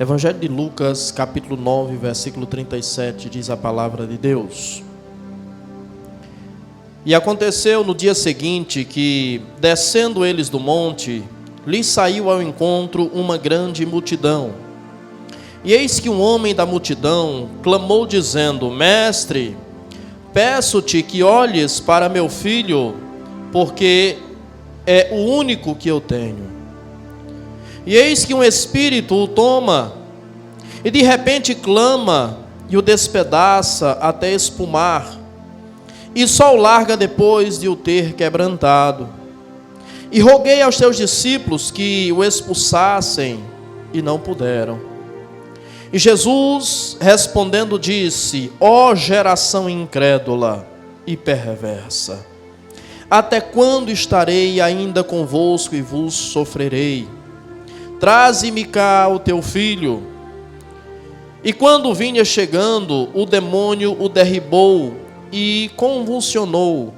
Evangelho de Lucas, capítulo 9, versículo 37, diz a palavra de Deus. E aconteceu no dia seguinte que, descendo eles do monte, lhes saiu ao encontro uma grande multidão. E eis que um homem da multidão clamou dizendo: Mestre, peço-te que olhes para meu filho, porque é o único que eu tenho. E eis que um espírito o toma, e de repente clama, e o despedaça até espumar, e só o larga depois de o ter quebrantado. E roguei aos teus discípulos que o expulsassem, e não puderam. E Jesus, respondendo, disse: Ó geração incrédula e perversa, até quando estarei ainda convosco e vos sofrerei? Traze-me cá o teu filho. E quando vinha chegando, o demônio o derribou e convulsionou.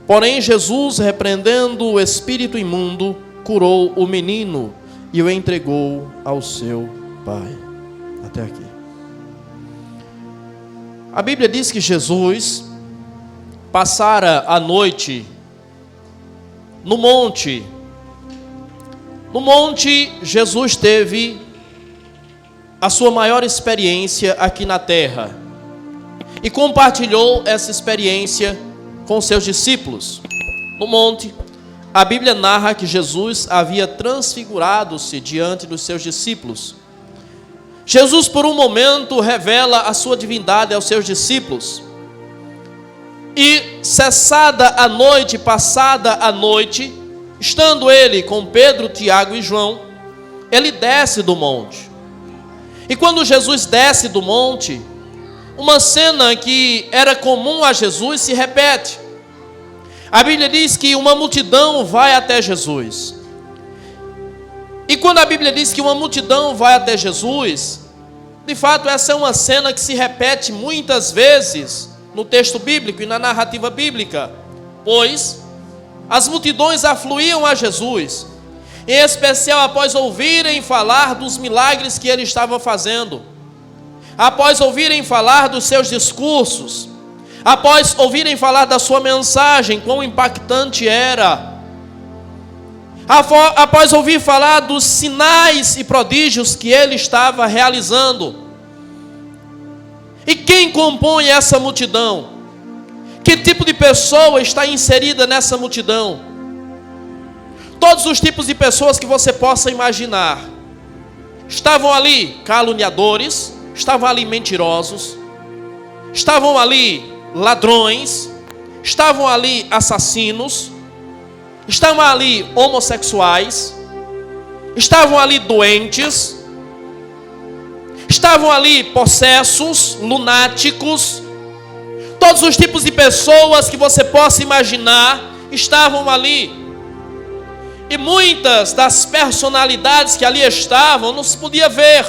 Porém Jesus, repreendendo o espírito imundo, curou o menino e o entregou ao seu pai. Até aqui. A Bíblia diz que Jesus passara a noite no monte. No monte, Jesus teve a sua maior experiência aqui na terra e compartilhou essa experiência com seus discípulos. No monte, a Bíblia narra que Jesus havia transfigurado-se diante dos seus discípulos. Jesus, por um momento, revela a sua divindade aos seus discípulos. E cessada a noite, passada a noite, estando ele com Pedro, Tiago e João, ele desce do monte. E quando Jesus desce do monte, uma cena que era comum a Jesus se repete. A Bíblia diz que uma multidão vai até Jesus. E quando a Bíblia diz que uma multidão vai até Jesus, de fato essa é uma cena que se repete muitas vezes no texto bíblico e na narrativa bíblica, pois as multidões afluíam a Jesus, em especial após ouvirem falar dos milagres que ele estava fazendo, após ouvirem falar dos seus discursos, após ouvirem falar da sua mensagem, quão impactante era, após ouvir falar dos sinais e prodígios que ele estava realizando. E quem compõe essa multidão? Que tipo de pessoa está inserida nessa multidão? Todos os tipos de pessoas que você possa imaginar. Estavam ali caluniadores, estavam ali mentirosos, estavam ali ladrões, estavam ali assassinos, estavam ali homossexuais, estavam ali doentes, estavam ali possessos, lunáticos. Todos os tipos de pessoas que você possa imaginar estavam ali. E muitas das personalidades que ali estavam não se podia ver,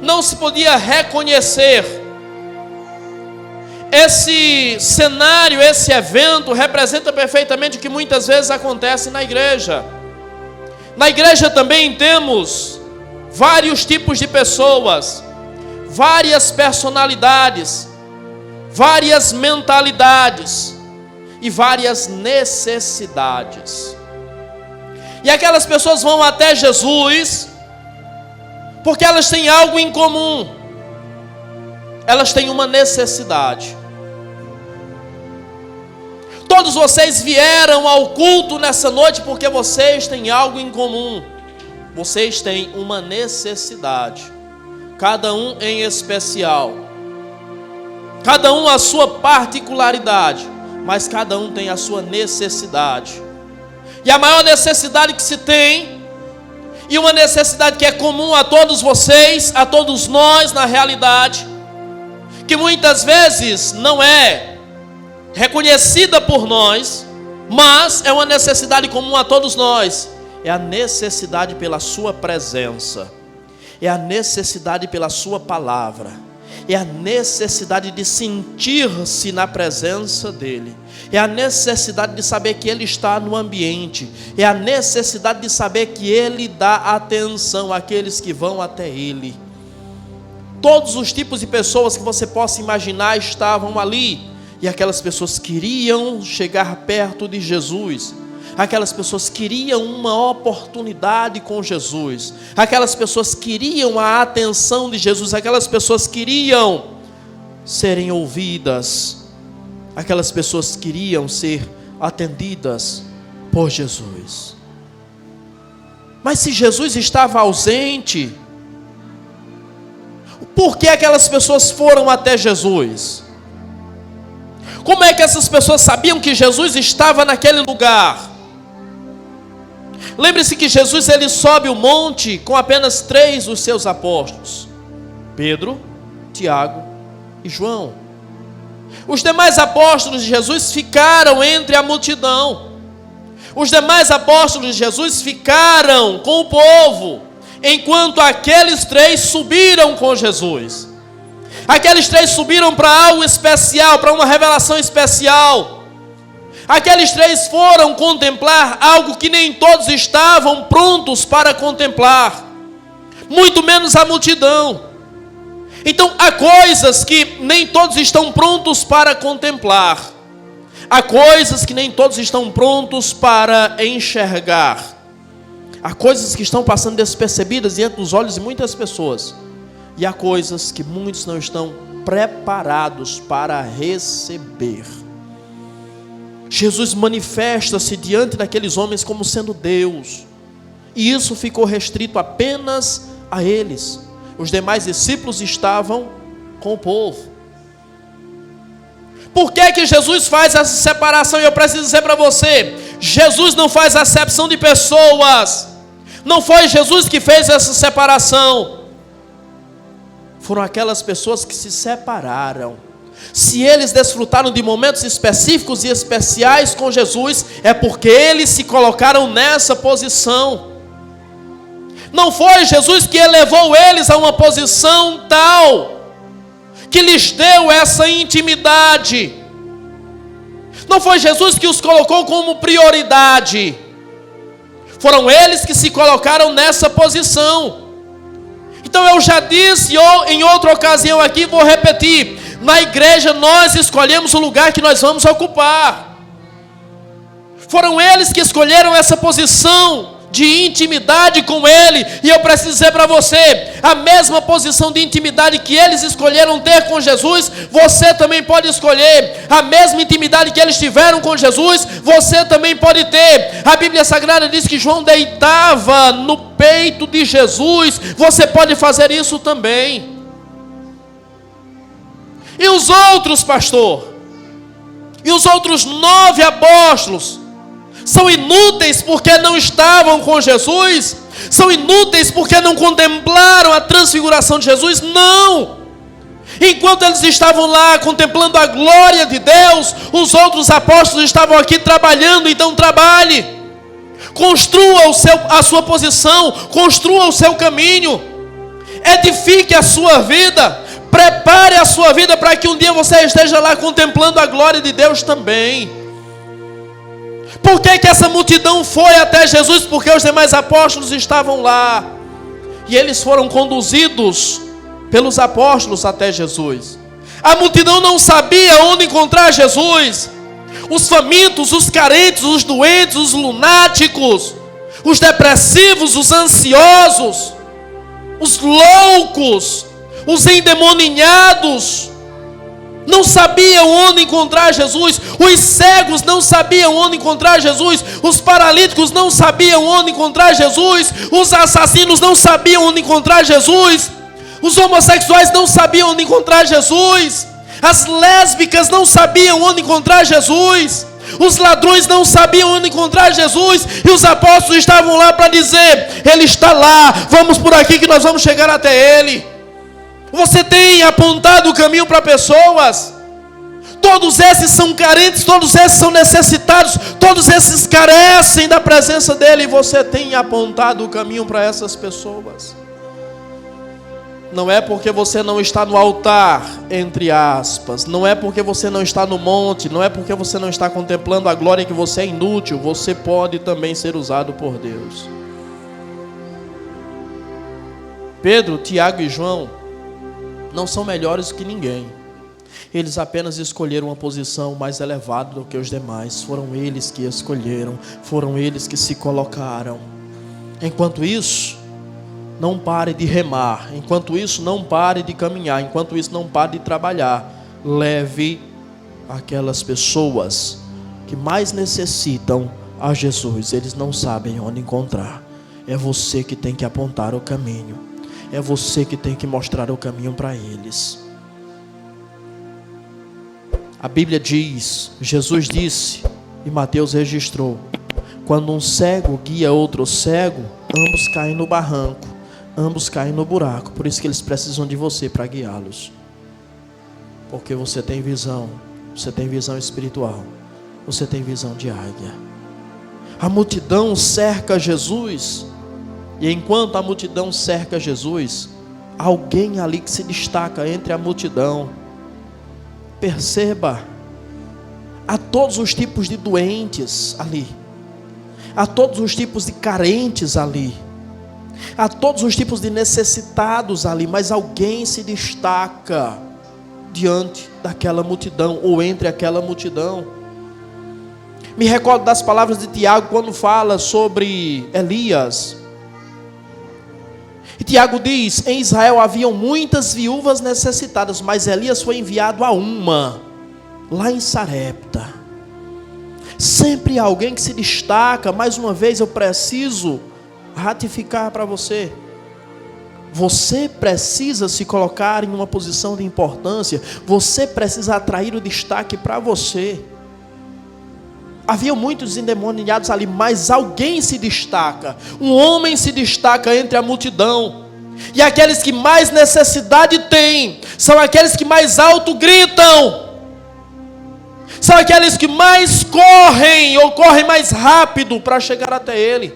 não se podia reconhecer. Esse cenário, esse evento representa perfeitamente o que muitas vezes acontece na igreja. Na igreja também temos vários tipos de pessoas, várias personalidades, várias mentalidades e várias necessidades. E aquelas pessoas vão até Jesus porque elas têm algo em comum. Elas têm uma necessidade. Todos vocês vieram ao culto nessa noite porque vocês têm algo em comum. Vocês têm uma necessidade. Cada um em especial. Cada um a sua particularidade, mas cada um tem a sua necessidade. E a maior necessidade que se tem, e uma necessidade que é comum a todos vocês, a todos nós na realidade, que muitas vezes não é reconhecida por nós, mas é uma necessidade comum a todos nós, é a necessidade pela sua presença, é a necessidade pela sua palavra, é a necessidade de sentir-se na presença dEle, é a necessidade de saber que Ele está no ambiente, é a necessidade de saber que Ele dá atenção àqueles que vão até Ele. Todos os tipos de pessoas que você possa imaginar estavam ali, e aquelas pessoas queriam chegar perto de Jesus. Aquelas pessoas queriam uma oportunidade com Jesus. Aquelas pessoas queriam a atenção de Jesus. Aquelas pessoas queriam serem ouvidas. Aquelas pessoas queriam ser atendidas por Jesus. Mas se Jesus estava ausente, por que aquelas pessoas foram até Jesus? Como é que essas pessoas sabiam que Jesus estava naquele lugar? Lembre-se que Jesus ele sobe o monte com apenas 3 dos seus apóstolos: Pedro, Tiago e João. Os demais apóstolos de Jesus ficaram entre a multidão. Os demais apóstolos de Jesus ficaram com o povo, enquanto aqueles 3 subiram com Jesus. Aqueles 3 subiram para algo especial, para uma revelação especial. Aqueles 3 foram contemplar algo que nem todos estavam prontos para contemplar, muito menos a multidão. Então há coisas que nem todos estão prontos para contemplar, há coisas que nem todos estão prontos para enxergar, há coisas que estão passando despercebidas diante dos olhos de muitas pessoas, e há coisas que muitos não estão preparados para receber. Jesus manifesta-se diante daqueles homens como sendo Deus, e isso ficou restrito apenas a eles. Os demais discípulos estavam com o povo. Por que que Jesus faz essa separação? E eu preciso dizer para você, Jesus não faz acepção de pessoas. Não foi Jesus que fez essa separação. Foram aquelas pessoas que se separaram. Se eles desfrutaram de momentos específicos e especiais com Jesus, é porque eles se colocaram nessa posição. Não foi Jesus que elevou eles a uma posição tal que lhes deu essa intimidade. Não foi Jesus que os colocou como prioridade. Foram eles que se colocaram nessa posição. Então eu já disse em outra ocasião aqui, vou repetir: na igreja nós escolhemos o lugar que nós vamos ocupar. Foram eles que escolheram essa posição de intimidade com Ele. E eu preciso dizer para você, a mesma posição de intimidade que eles escolheram ter com Jesus, você também pode escolher. A mesma intimidade que eles tiveram com Jesus, você também pode ter. A Bíblia Sagrada diz que João deitava no peito de Jesus. Você pode fazer isso também. E os outros, pastor? E os outros 9 apóstolos? São inúteis porque não estavam com Jesus? São inúteis porque não contemplaram a transfiguração de Jesus? Não! Enquanto eles estavam lá contemplando a glória de Deus, os outros apóstolos estavam aqui trabalhando. Então trabalhe, construa a sua posição, construa o seu caminho, edifique a sua vida, prepare a sua vida para que um dia você esteja lá contemplando a glória de Deus também. Por que que essa multidão foi até Jesus? Porque os demais apóstolos estavam lá, e eles foram conduzidos pelos apóstolos até Jesus. A multidão não sabia onde encontrar Jesus. Os famintos, os carentes, os doentes, os lunáticos, os depressivos, os ansiosos, os loucos, os endemoninhados, não sabiam onde encontrar Jesus. Os cegos não sabiam onde encontrar Jesus. Os paralíticos não sabiam onde encontrar Jesus. Os assassinos não sabiam onde encontrar Jesus. Os homossexuais não sabiam onde encontrar Jesus. As lésbicas não sabiam onde encontrar Jesus. Os ladrões não sabiam onde encontrar Jesus. E os apóstolos estavam lá para dizer: Ele está lá, vamos por aqui que nós vamos chegar até Ele. Você tem apontado o caminho para pessoas? Todos esses são carentes, todos esses são necessitados, todos esses carecem da presença dEle, e você tem apontado o caminho para essas pessoas. Não é porque você não está no altar, entre aspas. Não é porque você não está no monte. Não é porque você não está contemplando a glória que você é inútil. Você pode também ser usado por Deus. Pedro, Tiago e João não são melhores que ninguém. Eles apenas escolheram uma posição mais elevada do que os demais. Foram eles que escolheram. Foram eles que se colocaram. Enquanto isso, não pare de remar. Enquanto isso, não pare de caminhar. Enquanto isso, não pare de trabalhar. Leve aquelas pessoas que mais necessitam a Jesus. Eles não sabem onde encontrar. É você que tem que apontar o caminho. É você que tem que mostrar o caminho para eles. A Bíblia diz, Jesus disse, e Mateus registrou: quando um cego guia outro cego, ambos caem no barranco. Ambos caem no buraco. Por isso que eles precisam de você para guiá-los. Porque você tem visão. Você tem visão espiritual. Você tem visão de águia. A multidão cerca Jesus. E enquanto a multidão cerca Jesus, alguém ali que se destaca entre a multidão. Perceba. Há todos os tipos de doentes ali. Há todos os tipos de carentes ali. Há todos os tipos de necessitados ali, mas alguém se destaca diante daquela multidão, ou entre aquela multidão. Me recordo das palavras de Tiago, quando fala sobre Elias. E Tiago diz, em Israel haviam muitas viúvas necessitadas, mas Elias foi enviado a uma, lá em Sarepta. Sempre há alguém que se destaca. Mais uma vez eu preciso ratificar para você. Você precisa se colocar em uma posição de importância. Você precisa atrair o destaque para você. Havia muitos endemoniados ali, mas alguém se destaca. Um homem se destaca entre a multidão. E aqueles que mais necessidade têm são aqueles que mais alto gritam. São aqueles que mais correm ou correm mais rápido para chegar até ele.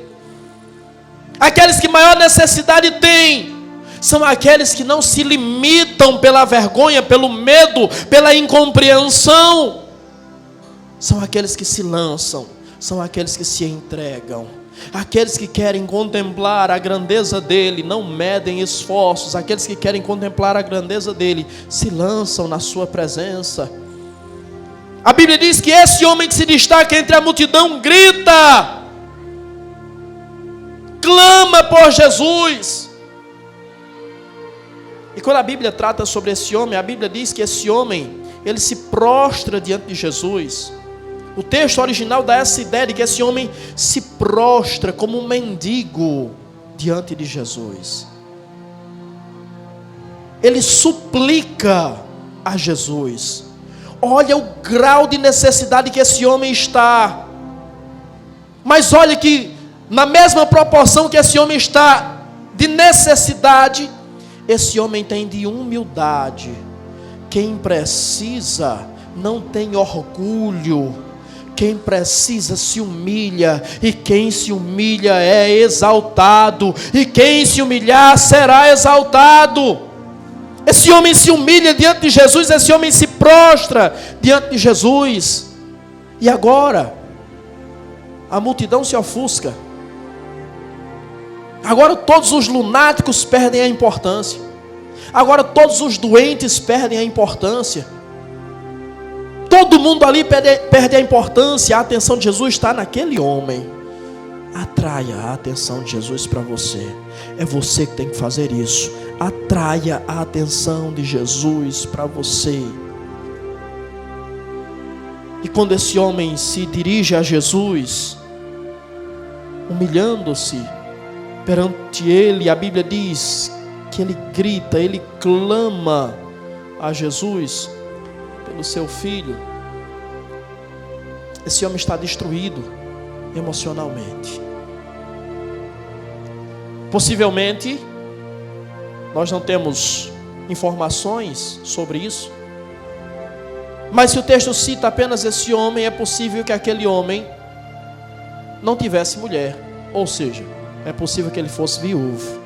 Aqueles que maior necessidade têm são aqueles que não se limitam pela vergonha, pelo medo, pela incompreensão. São aqueles que se lançam, são aqueles que se entregam. Aqueles que querem contemplar a grandeza dele, não medem esforços. Aqueles que querem contemplar a grandeza dele, se lançam na sua presença. A Bíblia diz que esse homem que se destaca entre a multidão grita, clama por Jesus. E quando a Bíblia trata sobre esse homem, a Bíblia diz que esse homem, ele se prostra diante de Jesus. O texto original dá essa ideia de que esse homem se prostra como um mendigo diante de Jesus. Ele suplica a Jesus. Olha o grau de necessidade que esse homem está. Mas olha que na mesma proporção que esse homem está de necessidade, esse homem tem de humildade. Quem precisa não tem orgulho. Quem precisa se humilha. E quem se humilha é exaltado. E quem se humilhar será exaltado. Esse homem se humilha diante de Jesus. Esse homem se prostra diante de Jesus. E agora a multidão se ofusca. Agora todos os lunáticos perdem a importância. Agora todos os doentes perdem a importância. Todo mundo ali perde a importância. A atenção de Jesus está naquele homem. Atraia a atenção de Jesus para você. É você que tem que fazer isso. Atraia a atenção de Jesus para você. E quando esse homem se dirige a Jesus, humilhando-se perante ele, a Bíblia diz que ele grita, ele clama a Jesus pelo seu filho. Esse homem está destruído emocionalmente. Possivelmente, nós não temos informações sobre isso, mas se o texto cita apenas esse homem, é possível que aquele homem não tivesse mulher, ou seja, é possível que ele fosse viúvo.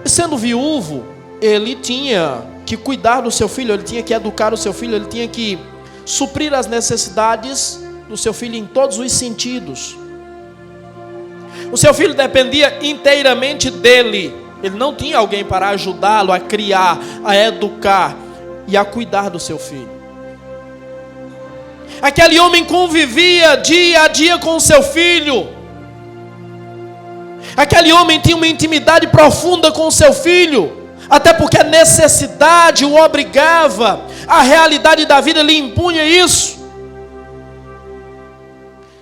Sendo viúvo, ele tinha que cuidar do seu filho, ele tinha que educar o seu filho, ele tinha que suprir as necessidades do seu filho em todos os sentidos. O seu filho dependia inteiramente dele. Ele não tinha alguém para ajudá-lo a criar, a educar e a cuidar do seu filho. Aquele homem convivia dia a dia com o seu filho. Aquele homem tinha uma intimidade profunda com o seu filho, até porque a necessidade o obrigava, a realidade da vida lhe impunha isso.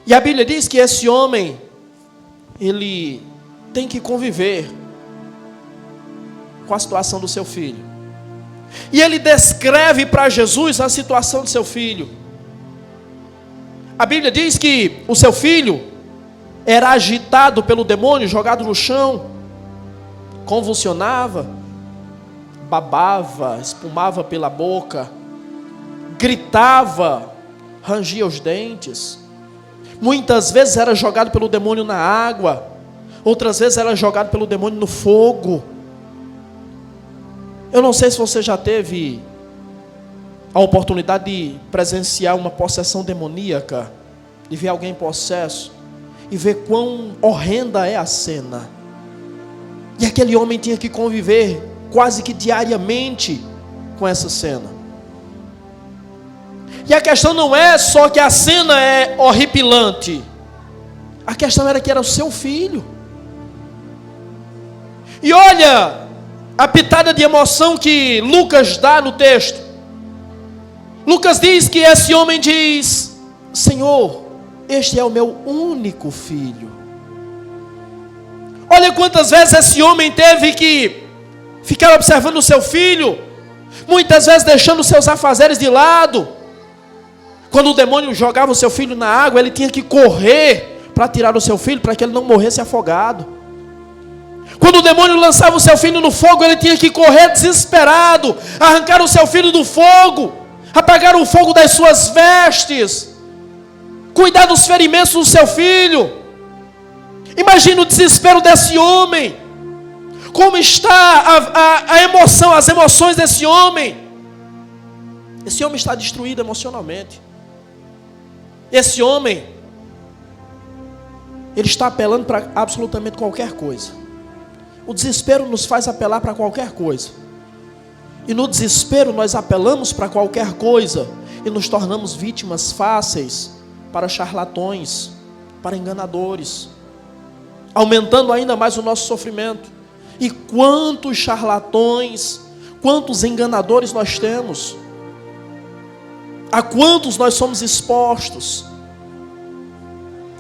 E a Bíblia diz que esse homem, ele tem que conviver com a situação do seu filho. E ele descreve para Jesus a situação do seu filho. A Bíblia diz que o seu filho era agitado pelo demônio, jogado no chão, convulsionava, babava, espumava pela boca, gritava, rangia os dentes. Muitas vezes era jogado pelo demônio na água, outras vezes era jogado pelo demônio no fogo. Eu não sei se você já teve a oportunidade de presenciar uma possessão demoníaca, de ver alguém possesso, e ver quão horrenda é a cena. E aquele homem tinha que conviver quase que diariamente com essa cena. E a questão não é só que a cena é horripilante. A questão era que era o seu filho. E olha a pitada de emoção que Lucas dá no texto. Lucas diz que esse homem diz: Senhor, este é o meu único filho. Olha quantas vezes esse homem teve que ficar observando o seu filho, muitas vezes deixando seus afazeres de lado. Quando o demônio jogava o seu filho na água, ele tinha que correr para tirar o seu filho, para que ele não morresse afogado. Quando o demônio lançava o seu filho no fogo, ele tinha que correr desesperado, arrancar o seu filho do fogo, apagar o fogo das suas vestes, cuidar dos ferimentos do seu filho. Imagina o desespero desse homem. Como está a emoção, as emoções desse homem? Esse homem está destruído emocionalmente. Esse homem, ele está apelando para absolutamente qualquer coisa. O desespero nos faz apelar para qualquer coisa. E no desespero nós apelamos para qualquer coisa e nos tornamos vítimas fáceis para charlatões, para enganadores, aumentando ainda mais o nosso sofrimento. E quantos charlatões, quantos enganadores nós temos? A quantos nós somos expostos?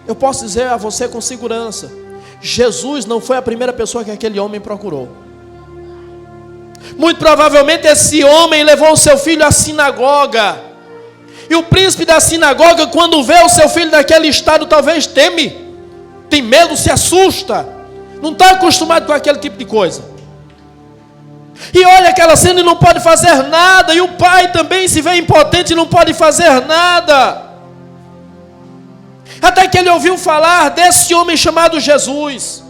Eu posso dizer a você com segurança: Jesus não foi a primeira pessoa que aquele homem procurou. Muito provavelmente esse homem levou o seu filho à sinagoga. E o príncipe da sinagoga, quando vê o seu filho naquele estado, talvez tem medo, se assusta. Não está acostumado com aquele tipo de coisa. E olha aquela cena e não pode fazer nada. E o pai também se vê impotente e não pode fazer nada. Até que ele ouviu falar desse homem chamado Jesus.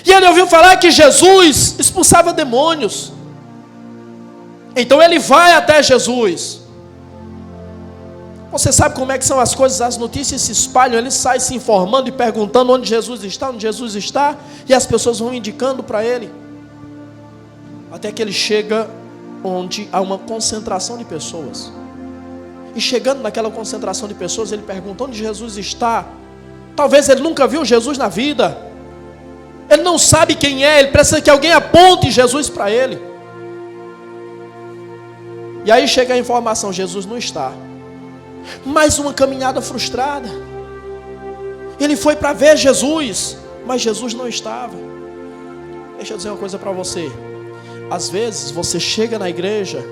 E ele ouviu falar que Jesus expulsava demônios. Então ele vai até Jesus. Você sabe como é que são as coisas, as notícias se espalham, ele sai se informando e perguntando onde Jesus está, e as pessoas vão indicando para ele. Até que ele chega onde há uma concentração de pessoas. E chegando naquela concentração de pessoas, ele pergunta onde Jesus está. Talvez ele nunca viu Jesus na vida. Ele não sabe quem é, ele precisa que alguém aponte Jesus para ele. E aí chega a informação: Jesus não está. Mais uma caminhada frustrada. Ele foi para ver Jesus, mas Jesus não estava. Deixa eu dizer uma coisa para você. Às vezes você chega na igreja,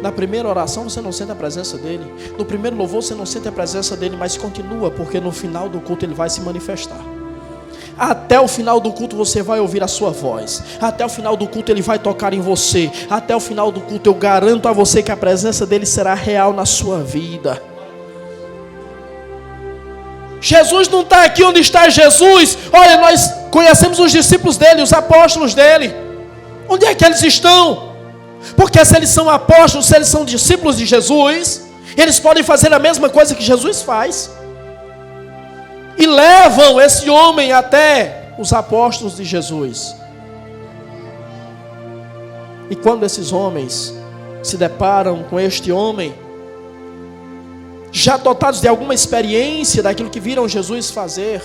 na primeira oração você não sente a presença dele, no primeiro louvor você não sente a presença dele, mas continua, porque no final do culto ele vai se manifestar. Até o final do culto você vai ouvir a sua voz. Até o final do culto ele vai tocar em você. Até o final do culto eu garanto a você que a presença dele será real na sua vida. Jesus não está aqui onde está Jesus. Olha, nós conhecemos os discípulos dele, os apóstolos dele. Onde é que eles estão? Porque se eles são apóstolos, se eles são discípulos de Jesus, eles podem fazer a mesma coisa que Jesus faz. E levam esse homem até os apóstolos de Jesus. E quando esses homens se deparam com este homem, já dotados de alguma experiência daquilo que viram Jesus fazer,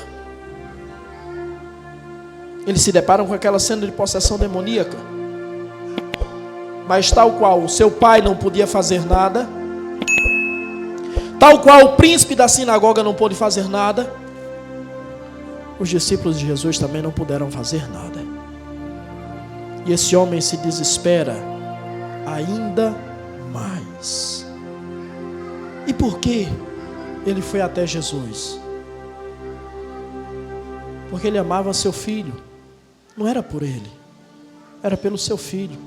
eles se deparam com aquela cena de possessão demoníaca. Mas tal qual o seu pai não podia fazer nada, tal qual o príncipe da sinagoga não pôde fazer nada, os discípulos de Jesus também não puderam fazer nada. E esse homem se desespera ainda mais. E por que ele foi até Jesus? Porque ele amava seu filho. Não era por ele, era pelo seu filho.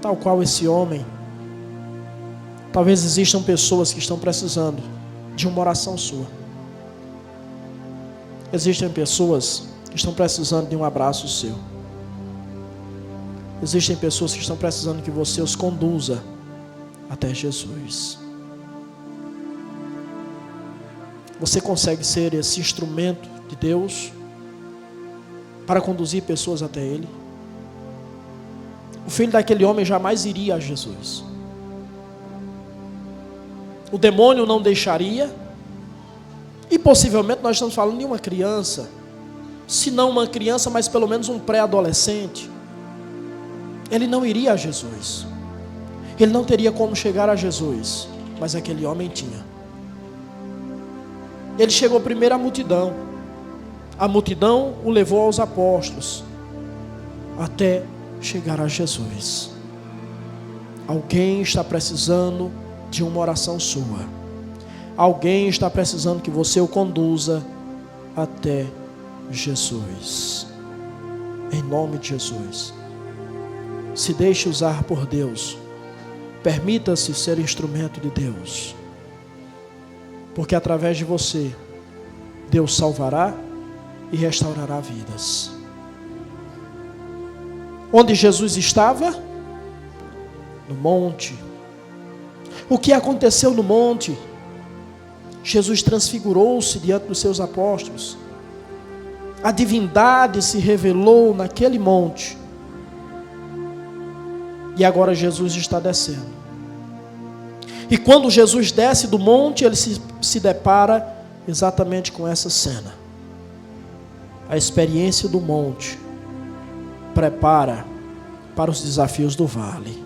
Tal qual esse homem, talvez existam pessoas que estão precisando de uma oração sua. Existem pessoas que estão precisando de um abraço seu. Existem pessoas que estão precisando que você os conduza até Jesus. Você consegue ser esse instrumento de Deus para conduzir pessoas até Ele? O filho daquele homem jamais iria a Jesus. O demônio não deixaria. E possivelmente nós estamos falando de uma criança. Se não uma criança, mas pelo menos um pré-adolescente. Ele não iria a Jesus. Ele não teria como chegar a Jesus. Mas aquele homem tinha. Ele chegou primeiro à multidão. A multidão o levou aos apóstolos. Até chegar a Jesus. Alguém está precisando de uma oração sua. Alguém está precisando que você o conduza até Jesus. Em nome de Jesus. Se deixe usar por Deus. Permita-se ser instrumento de Deus. Porque através de você, Deus salvará e restaurará vidas. Onde Jesus estava? No monte. O que aconteceu no monte? Jesus transfigurou-se diante dos seus apóstolos. A divindade se revelou naquele monte. E agora Jesus está descendo. E quando Jesus desce do monte, ele se depara exatamente com essa cena. A experiência do monte prepara para os desafios do vale.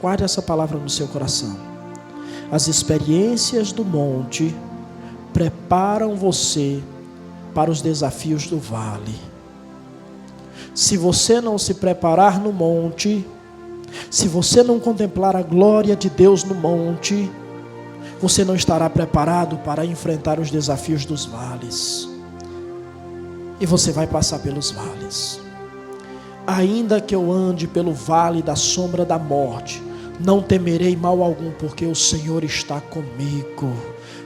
Guarde essa palavra no seu coração. As experiências do monte preparam você para os desafios do vale. Se você não se preparar no monte, se você não contemplar a glória de Deus no monte, você não estará preparado para enfrentar os desafios dos vales. E você vai passar pelos vales. Ainda que eu ande pelo vale da sombra da morte, não temerei mal algum, porque o Senhor está comigo.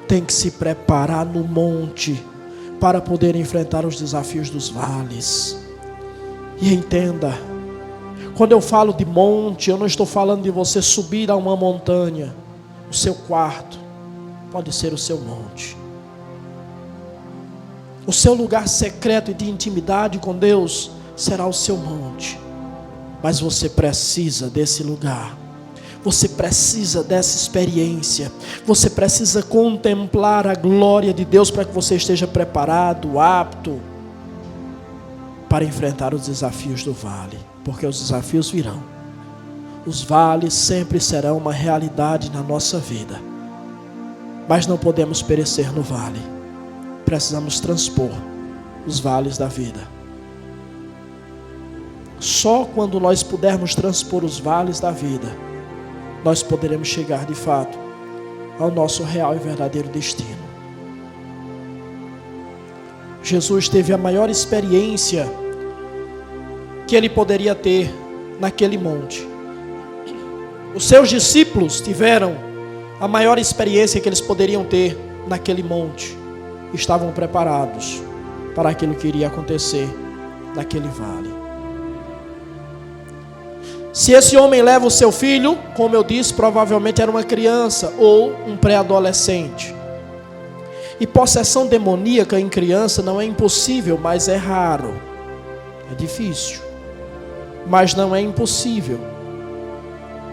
Tem que se preparar no monte para poder enfrentar os desafios dos vales. E entenda, quando eu falo de monte, eu não estou falando de você subir a uma montanha. O seu quarto pode ser o seu monte. O seu lugar secreto e de intimidade com Deus será o seu monte. Mas você precisa desse lugar. Você precisa dessa experiência. Você precisa contemplar a glória de Deus para que você esteja preparado, apto para enfrentar os desafios do vale. Porque os desafios virão. Os vales sempre serão uma realidade na nossa vida. Mas não podemos perecer no vale. Precisamos transpor os vales da vida. Só quando nós pudermos transpor os vales da vida, nós poderemos chegar de fato ao nosso real e verdadeiro destino. Jesus teve a maior experiência que ele poderia ter naquele monte. Os seus discípulos tiveram a maior experiência que eles poderiam ter naquele monte. Estavam preparados para aquilo que iria acontecer naquele vale. Se esse homem leva o seu filho, como eu disse, provavelmente era uma criança ou um pré-adolescente. E possessão demoníaca em criança não é impossível, mas é raro. É difícil, mas não é impossível.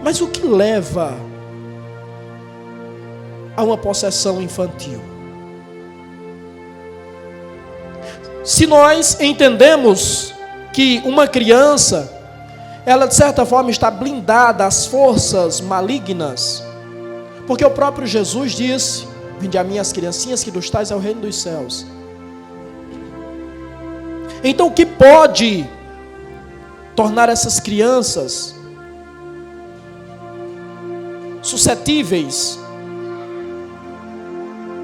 Mas o que leva a uma possessão infantil? Se nós entendemos que uma criança, ela de certa forma está blindada às forças malignas, porque o próprio Jesus disse: vinde a mim as criancinhas, que dos tais é o reino dos céus. Então o que pode tornar essas crianças suscetíveis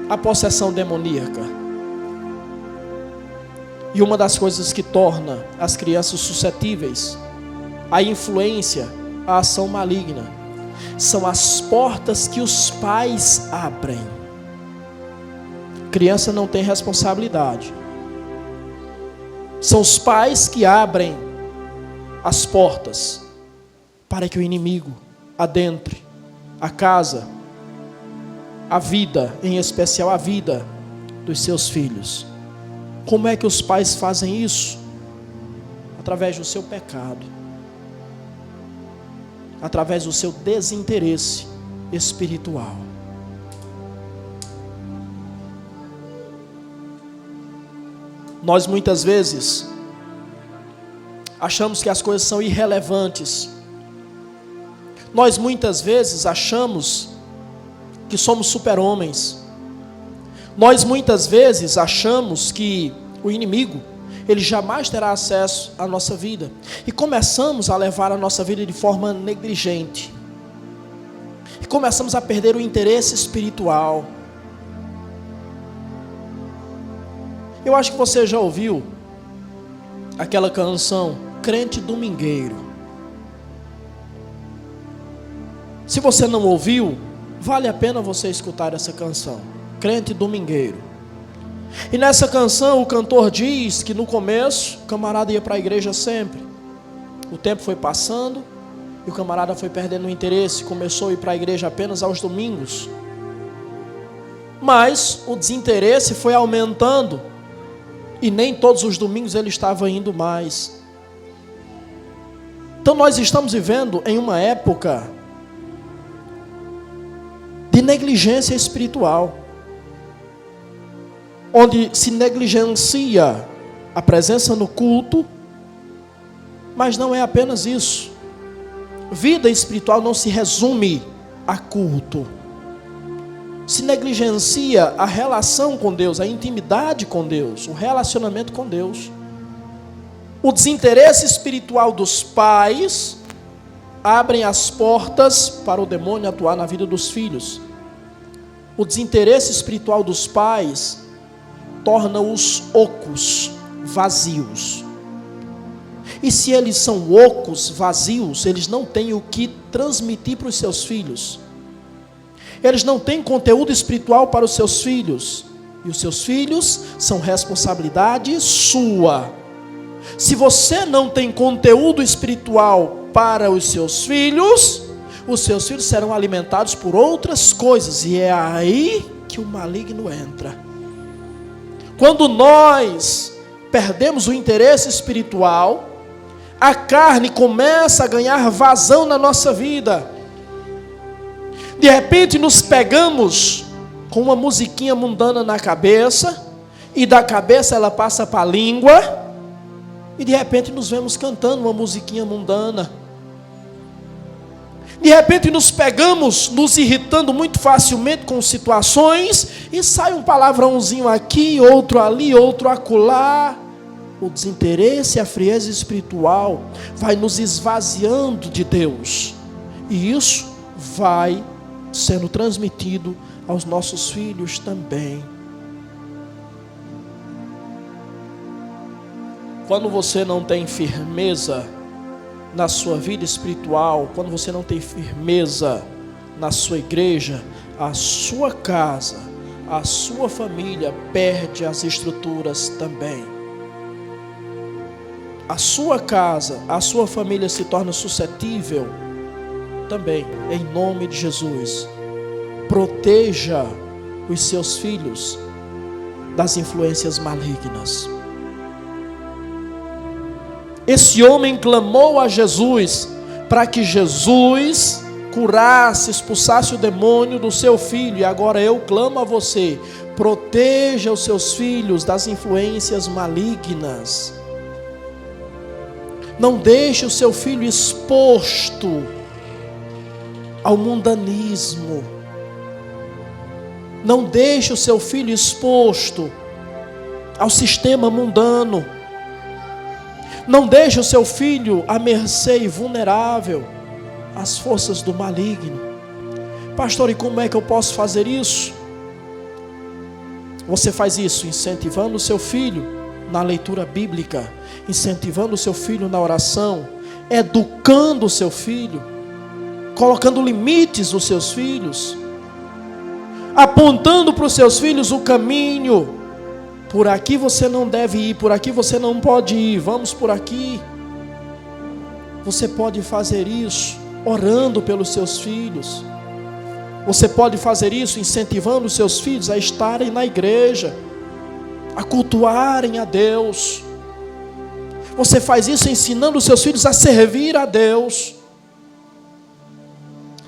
à possessão demoníaca? E uma das coisas que torna as crianças suscetíveis à influência, à ação maligna, são as portas que os pais abrem. Criança não tem responsabilidade. São os pais que abrem as portas para que o inimigo adentre a casa, a vida, em especial a vida dos seus filhos. Como é que os pais fazem isso? Através do seu pecado, através do seu desinteresse espiritual. Nós muitas vezes achamos que as coisas são irrelevantes. Nós muitas vezes achamos que somos super-homens. Nós muitas vezes achamos que o inimigo, ele jamais terá acesso à nossa vida. E começamos a levar a nossa vida de forma negligente. E começamos a perder o interesse espiritual. Eu acho que você já ouviu aquela canção, Crente Domingueiro. Se você não ouviu, vale a pena você escutar essa canção, Crente Domingueiro. E nessa canção o cantor diz que no começo o camarada ia para a igreja sempre. O tempo foi passando e o camarada foi perdendo o interesse, começou a ir para a igreja apenas aos domingos. Mas o desinteresse foi aumentando e nem todos os domingos ele estava indo mais. Então nós estamos vivendo em uma época de negligência espiritual, onde se negligencia a presença no culto, mas não é apenas isso. Vida espiritual não se resume a culto. Se negligencia a relação com Deus, a intimidade com Deus, o relacionamento com Deus. O desinteresse espiritual dos pais abrem as portas para o demônio atuar na vida dos filhos. O desinteresse espiritual dos pais torna-os ocos, vazios. E se eles são ocos, vazios, eles não têm o que transmitir para os seus filhos. Eles não têm conteúdo espiritual para os seus filhos. E os seus filhos são responsabilidade sua. Se você não tem conteúdo espiritual para os seus filhos serão alimentados por outras coisas. E é aí que o maligno entra. Quando nós perdemos o interesse espiritual, a carne começa a ganhar vazão na nossa vida. De repente nos pegamos com uma musiquinha mundana na cabeça, e da cabeça ela passa para a língua, e de repente nos vemos cantando uma musiquinha mundana. De repente nos pegamos nos irritando muito facilmente com situações, e sai um palavrãozinho aqui, outro ali, outro acolá. O desinteresse e a frieza espiritual vai nos esvaziando de Deus, e isso vai sendo transmitido aos nossos filhos também. Quando você não tem firmeza na sua vida espiritual, quando você não tem firmeza na sua igreja, a sua casa, a sua família perde as estruturas também. A sua casa, a sua família se torna suscetível também, em nome de Jesus. Proteja os seus filhos das influências malignas. Esse homem clamou a Jesus para que Jesus curasse, expulsasse o demônio do seu filho. E agora eu clamo a você: proteja os seus filhos das influências malignas. Não deixe o seu filho exposto ao mundanismo. Não deixe o seu filho exposto ao sistema mundano. Não deixe o seu filho à mercê e vulnerável às forças do maligno. Pastor, e como é que eu posso fazer isso? Você faz isso incentivando o seu filho na leitura bíblica, incentivando o seu filho na oração, educando o seu filho, colocando limites aos seus filhos, apontando para os seus filhos o caminho. Por aqui você não deve ir, por aqui você não pode ir, vamos por aqui. Você pode fazer isso orando pelos seus filhos. Você pode fazer isso incentivando os seus filhos a estarem na igreja, a cultuarem a Deus. Você faz isso ensinando os seus filhos a servir a Deus.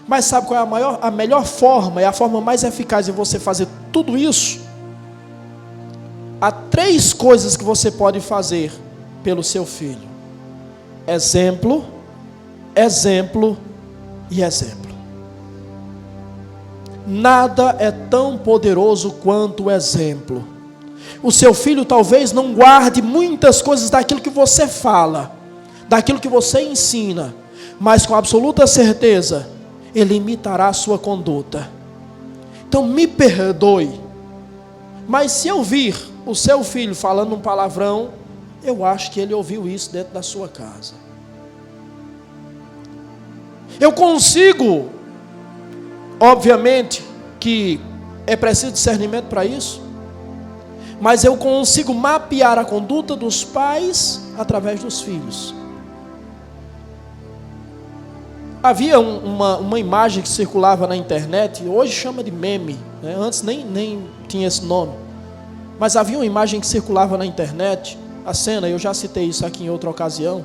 Mas sabe qual é a melhor forma, é a forma mais eficaz de você fazer tudo isso? Há 3 coisas que você pode fazer pelo seu filho: exemplo, exemplo e exemplo. Nada é tão poderoso quanto o exemplo. O seu filho talvez não guarde muitas coisas daquilo que você fala, daquilo que você ensina, mas com absoluta certeza ele imitará a sua conduta. Então me perdoe, mas se eu vir o seu filho falando um palavrão, eu acho que ele ouviu isso dentro da sua casa. Eu consigo, obviamente que é preciso discernimento para isso, mas eu consigo mapear a conduta dos pais através dos filhos. Havia uma imagem que circulava na internet, hoje chama de meme, né? Antes nem tinha esse nome, mas havia uma imagem que circulava na internet, a cena, eu já citei isso aqui em outra ocasião,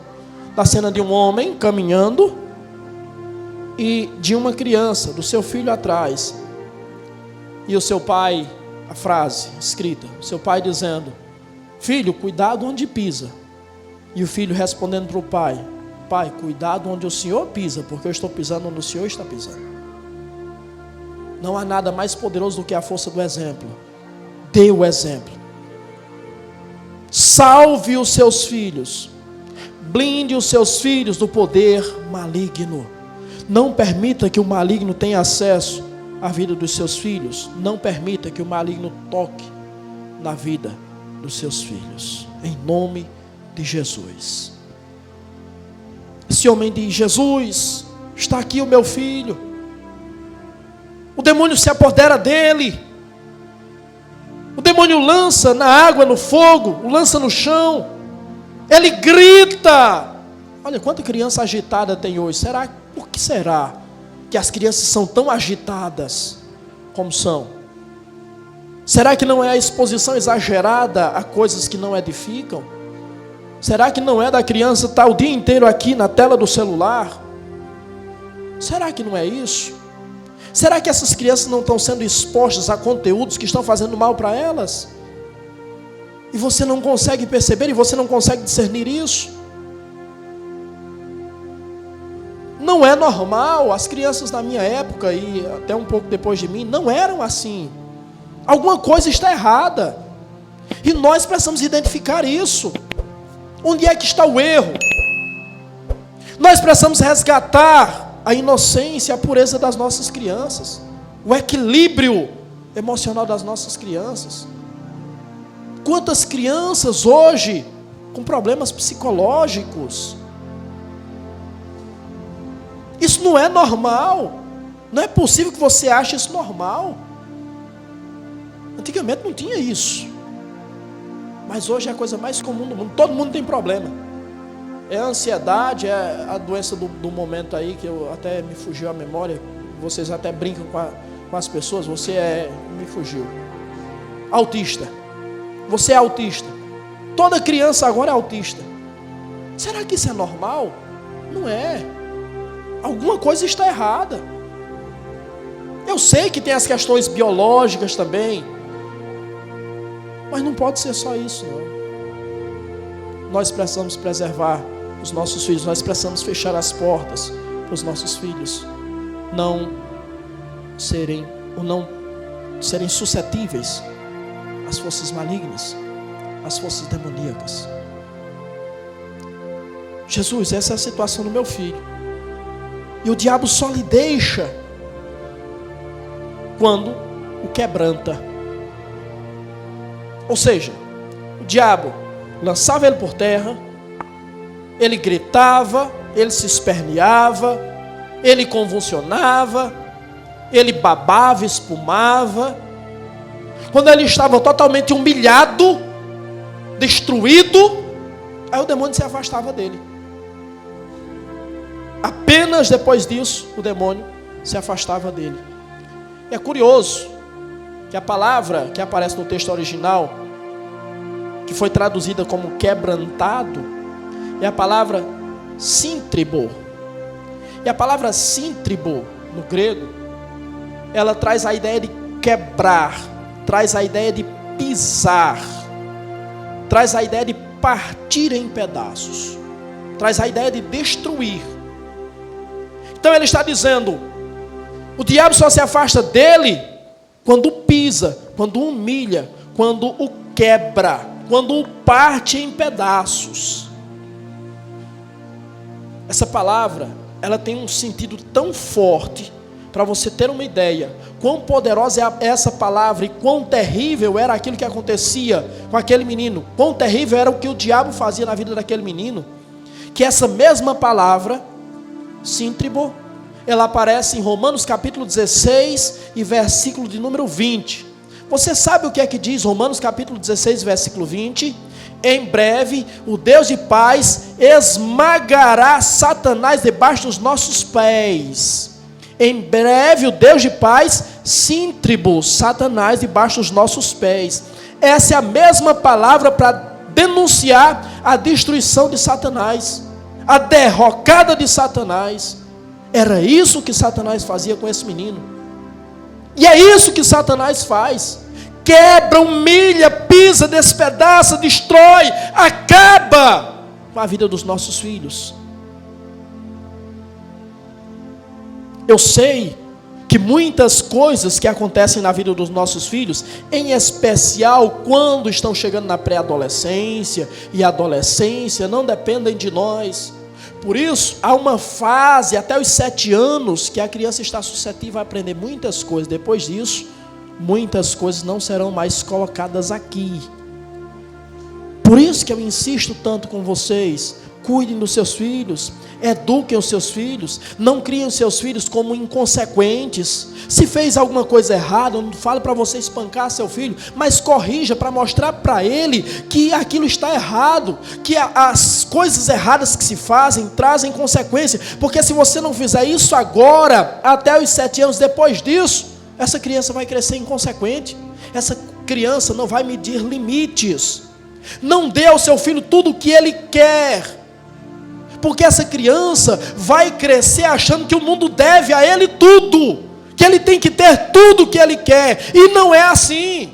da cena de um homem caminhando e de uma criança, do seu filho atrás, e o seu pai, a frase escrita, o seu pai dizendo: filho, cuidado onde pisa. E o filho respondendo para o pai: pai, cuidado onde o senhor pisa, porque eu estou pisando onde o senhor está pisando. Não há nada mais poderoso do que a força do exemplo. Dê o exemplo. Salve os seus filhos. Blinde os seus filhos do poder maligno. Não permita que o maligno tenha acesso à vida dos seus filhos. Não permita que o maligno toque na vida dos seus filhos. Em nome de Jesus. Esse homem diz: Jesus, está aqui o meu filho. O demônio se apodera dele. O demônio lança na água, no fogo, o lança no chão. Ele grita. Olha quanta criança agitada tem hoje. Por que será que as crianças são tão agitadas como são? Será que não é a exposição exagerada a coisas que não edificam? Será que não é da criança estar o dia inteiro aqui na tela do celular? Será que não é isso? Será que essas crianças não estão sendo expostas a conteúdos que estão fazendo mal para elas? E você não consegue perceber, e você não consegue discernir isso? Não é normal. As crianças na minha época, e até um pouco depois de mim, não eram assim. Alguma coisa está errada. E nós precisamos identificar isso. Onde é que está o erro? Nós precisamos resgatar a inocência, a pureza das nossas crianças, o equilíbrio emocional das nossas crianças. Quantas crianças hoje com problemas psicológicos? Isso não é normal. Não é possível que você ache isso normal. Antigamente não tinha isso. Mas hoje é a coisa mais comum do mundo. Todo mundo tem problema. É a ansiedade, é a doença do momento aí, que eu até me fugiu a memória. Vocês até brincam com as pessoas. Me fugiu. Autista. Você é autista. Toda criança agora é autista. Será que isso é normal? Não é. Alguma coisa está errada. Eu sei que tem as questões biológicas também, mas não pode ser só isso, não. Nós precisamos preservar os nossos filhos. Nós precisamos fechar as portas para os nossos filhos não serem suscetíveis às forças malignas, às forças demoníacas. Jesus, essa é a situação do meu filho. E o diabo só lhe deixa quando o quebranta. Ou seja, o diabo lançava ele por terra, ele gritava, ele se esperneava, ele convulsionava, ele babava, espumava. Quando ele estava totalmente humilhado, destruído, aí o demônio se afastava dele. Apenas depois disso, o demônio se afastava dele. E é curioso que a palavra que aparece no texto original, que foi traduzida como quebrantado, é a palavra síntribo. E a palavra síntribo, no grego, ela traz a ideia de quebrar, traz a ideia de pisar, traz a ideia de partir em pedaços, traz a ideia de destruir. Então ele está dizendo, o diabo só se afasta dele quando pisa, quando humilha, quando o quebra, quando o parte em pedaços. Essa palavra, ela tem um sentido tão forte, para você ter uma ideia, quão poderosa é essa palavra e quão terrível era aquilo que acontecia com aquele menino, quão terrível era o que o diabo fazia na vida daquele menino, que essa mesma palavra, síntribo, ela aparece em Romanos capítulo 16 e versículo de número 20. Você sabe o que é que diz Romanos capítulo 16, versículo 20? Em breve, o Deus de paz esmagará Satanás debaixo dos nossos pés. Em breve, o Deus de paz síntribo Satanás debaixo dos nossos pés. Essa é a mesma palavra para denunciar a destruição de Satanás, a derrocada de Satanás. Era isso que Satanás fazia com esse menino. E é isso que Satanás faz. Quebra, humilha, pisa, despedaça, destrói, acaba com a vida dos nossos filhos. Eu sei que muitas coisas que acontecem na vida dos nossos filhos, em especial quando estão chegando na pré-adolescência e adolescência, não dependem de nós. Por isso, há uma fase, até os 7 anos, que a criança está suscetível a aprender muitas coisas. Depois disso, muitas coisas não serão mais colocadas aqui. Por isso que eu insisto tanto com vocês. Cuidem dos seus filhos, eduquem os seus filhos, não criem os seus filhos como inconsequentes. Se fez alguma coisa errada, não fale para você espancar seu filho, mas corrija para mostrar para ele que aquilo está errado, que as coisas erradas que se fazem trazem consequência, porque se você não fizer isso agora, até os 7 anos, depois disso, essa criança vai crescer inconsequente, essa criança não vai medir limites. Não dê ao seu filho tudo o que ele quer, porque essa criança vai crescer achando que o mundo deve a ele tudo, que ele tem que ter tudo o que ele quer, e não é assim.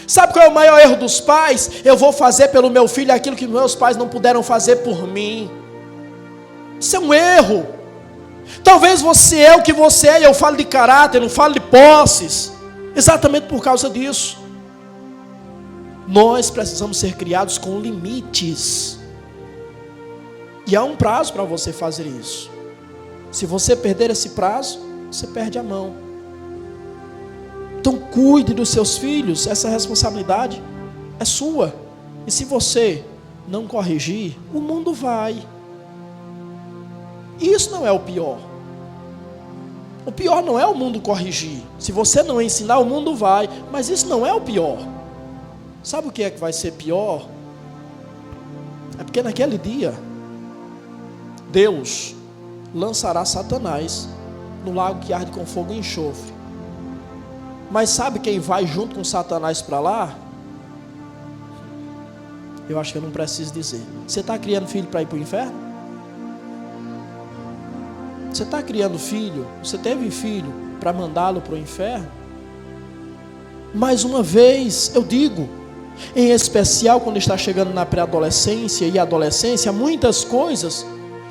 Sabe qual é o maior erro dos pais? Eu vou fazer pelo meu filho aquilo que meus pais não puderam fazer por mim. Isso é um erro. Talvez você é o que você é, e eu falo de caráter, não falo de posses, exatamente por causa disso. Nós precisamos ser criados com limites. E há um prazo para você fazer isso. Se você perder esse prazo, você perde a mão. Então cuide dos seus filhos, essa responsabilidade é sua. E se você não corrigir, o mundo vai. E isso não é o pior. O pior não é o mundo corrigir. Se você não ensinar, o mundo vai. Mas isso não é o pior. Sabe o que é que vai ser pior? É porque naquele dia, Deus lançará Satanás no lago que arde com fogo e enxofre. Mas sabe quem vai junto com Satanás para lá? Eu acho que eu não preciso dizer. Você está criando filho para ir para o inferno? Você está criando filho? Você teve filho para mandá-lo para o inferno? Mais uma vez, eu digo, em especial quando está chegando na pré-adolescência e adolescência, muitas coisas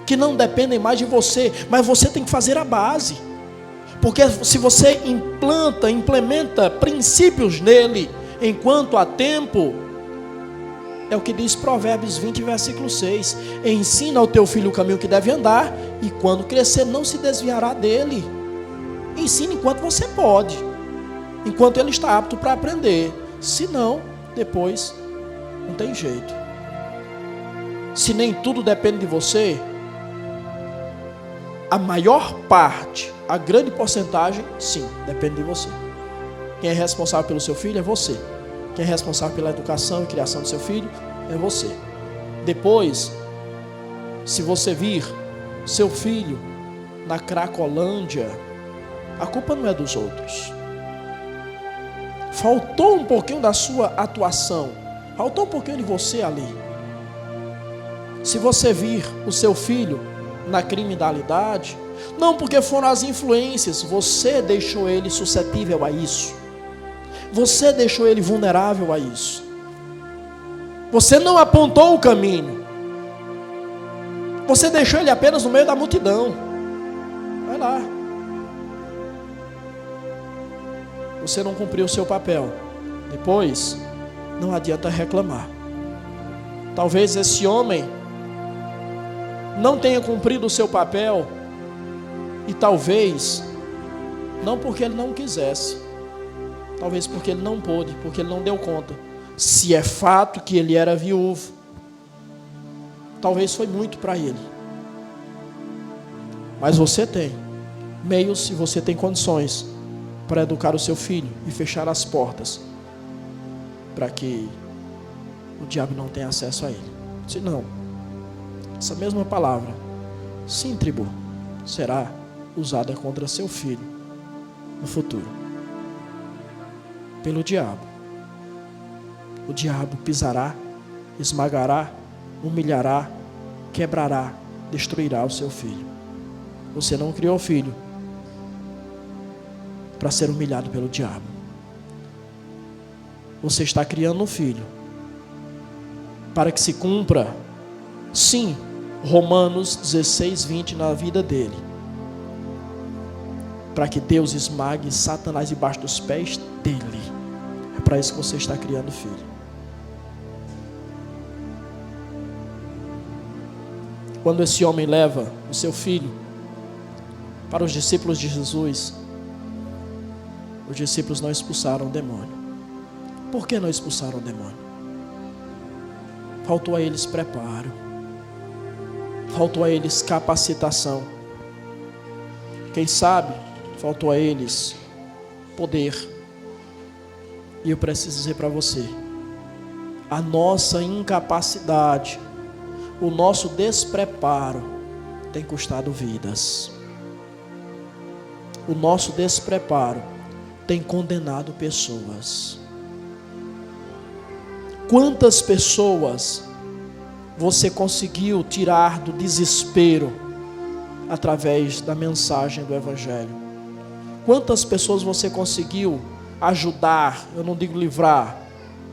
que não dependem mais de você, mas você tem que fazer a base. Porque se você implementa princípios nele enquanto há tempo, é o que diz Provérbios 20, versículo 6. Ensina ao teu filho o caminho que deve andar, e quando crescer não se desviará dele. Ensina enquanto você pode, enquanto ele está apto para aprender. Se não, depois não tem jeito. Se nem tudo depende de você, a maior parte, a grande porcentagem, sim, depende de você. Quem é responsável pelo seu filho é você. Quem é responsável pela educação e criação do seu filho é você. Depois, se você vir seu filho na Cracolândia, a culpa não é dos outros. Faltou um pouquinho da sua atuação, faltou um pouquinho de você ali. Se você vir o seu filho na criminalidade, não porque foram as influências, você deixou ele suscetível a isso. Você deixou ele vulnerável a isso. Você não apontou o caminho. Você deixou ele apenas no meio da multidão. Vai lá. Você não cumpriu o seu papel. Depois, não adianta reclamar. Talvez esse homem não tenha cumprido o seu papel, e talvez não porque ele não quisesse, talvez porque ele não pôde, porque ele não deu conta. Se é fato que ele era viúvo, talvez foi muito para ele. Mas você tem meios e você tem condições para educar o seu filho e fechar as portas para que o diabo não tenha acesso a ele. Se não, essa mesma palavra, síntribo, será usada contra seu filho no futuro pelo diabo. O diabo pisará, esmagará, humilhará, quebrará, destruirá o seu filho. Você não criou filho para ser humilhado pelo diabo. Você está criando um filho para que se cumpra, sim, Romanos 16, 20 na vida dele, para que Deus esmague Satanás debaixo dos pés dele. É para isso que você está criando filho. Quando esse homem leva o seu filho para os discípulos de Jesus, os discípulos não expulsaram o demônio. Por que não expulsaram o demônio? Faltou a eles preparo. Faltou a eles capacitação. Quem sabe, faltou a eles poder. E eu preciso dizer para você, a nossa incapacidade, o nosso despreparo tem custado vidas. O nosso despreparo tem condenado pessoas. Quantas pessoas você conseguiu tirar do desespero através da mensagem do Evangelho? Quantas pessoas você conseguiu ajudar, eu não digo livrar,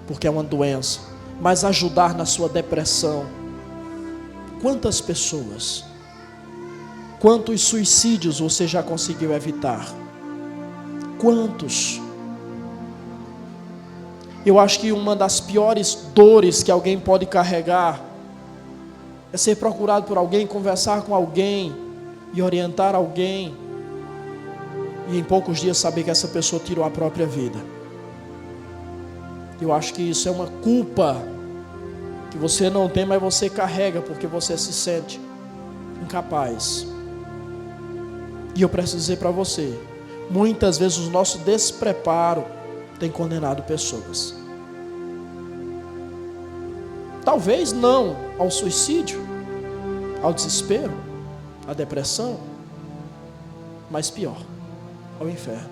porque é uma doença, mas ajudar na sua depressão? Quantas pessoas? Quantos suicídios você já conseguiu evitar? Quantos? Eu acho que uma das piores dores que alguém pode carregar é ser procurado por alguém, conversar com alguém e orientar alguém, e em poucos dias saber que essa pessoa tirou a própria vida. Eu acho que isso é uma culpa que você não tem, mas você carrega porque você se sente incapaz. E eu preciso dizer para você, muitas vezes o nosso despreparo tem condenado pessoas. Talvez não ao suicídio, ao desespero, à depressão, mas pior, ao inferno.